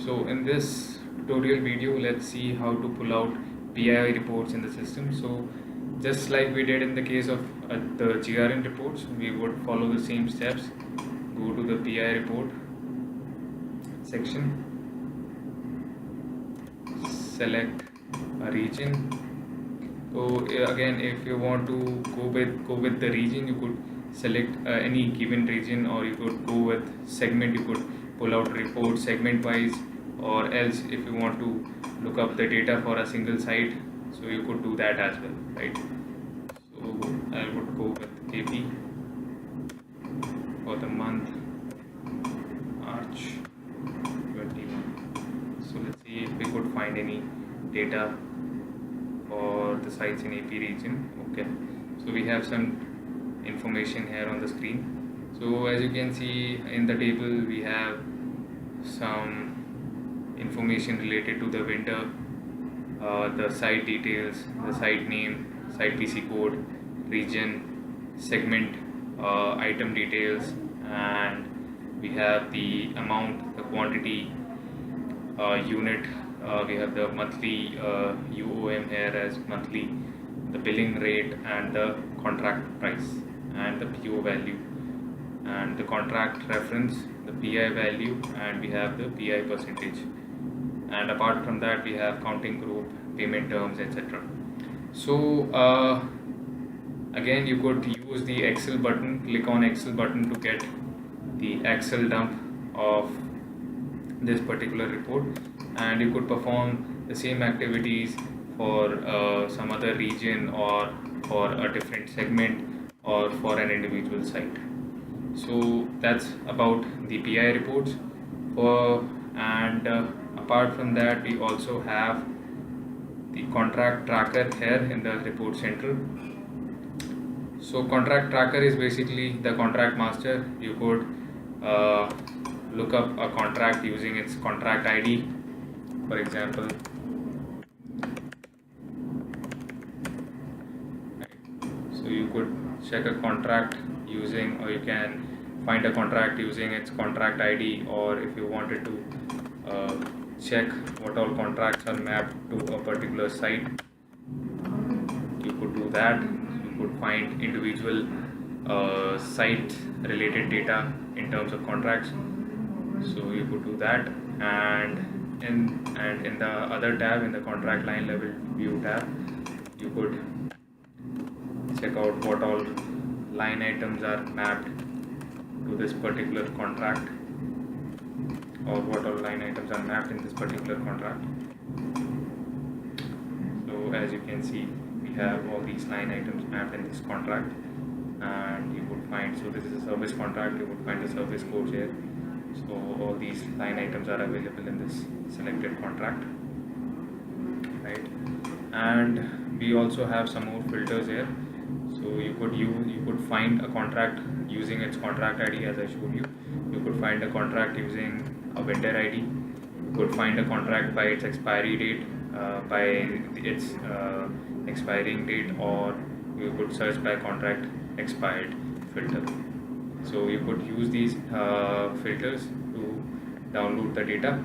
So in this tutorial video, let's see how to pull out PII reports in the system. So just like we did in the case of the GRN reports, we would follow the same steps. Go to the PII report section, select a region. So again, if you want to go with the region, you could select any given region, or you could go with segment. You could pull out report segment wise, or else if you want to look up the data for a single site, so you could do that as well, right? So I would go with AP for the month March 21. So let's see if we could find any data for the sites in AP region. Okay, so we have some information here on the screen. So as you can see in the table, we have some information related to the vendor, the site details, the site name, site PC code, region, segment, item details, and we have the amount, the quantity, unit. We have the monthly UOM here as monthly, the billing rate, and the contract price, and the PO value, and the contract reference, the PI value, and we have the PI percentage. And apart from that, we have counting group, payment terms, etc. So again, you could use the Excel button, click on Excel button to get the Excel dump of this particular report, and you could perform the same activities for some other region, or for a different segment, or for an individual site. So that's about the PI reports. And apart from that, we also have the contract tracker here in the report central. So contract tracker is basically the contract master. You could look up a contract using its contract ID. For example, so you could check a contract using, or you can find a contract using its contract ID, or if you wanted to check what all contracts are mapped to a particular site, you could do that. You could find individual site related data in terms of contracts, so you could do that. And in the other tab, in the contract line level view tab, you could check out what all line items are mapped to this particular contract, or what all line items are mapped in this particular contract. So as you can see, we have all these line items mapped in this contract, and you would find, so this is a service contract, you would find the service code here. So all these line items are available in this selected contract, right? And we also have some more filters here. So you could find a contract using its contract ID, as I showed you. You could find a contract using a vendor ID. You could find a contract by its expiry date, by its expiring date, or you could search by contract expired filter. So you could use these filters to download the data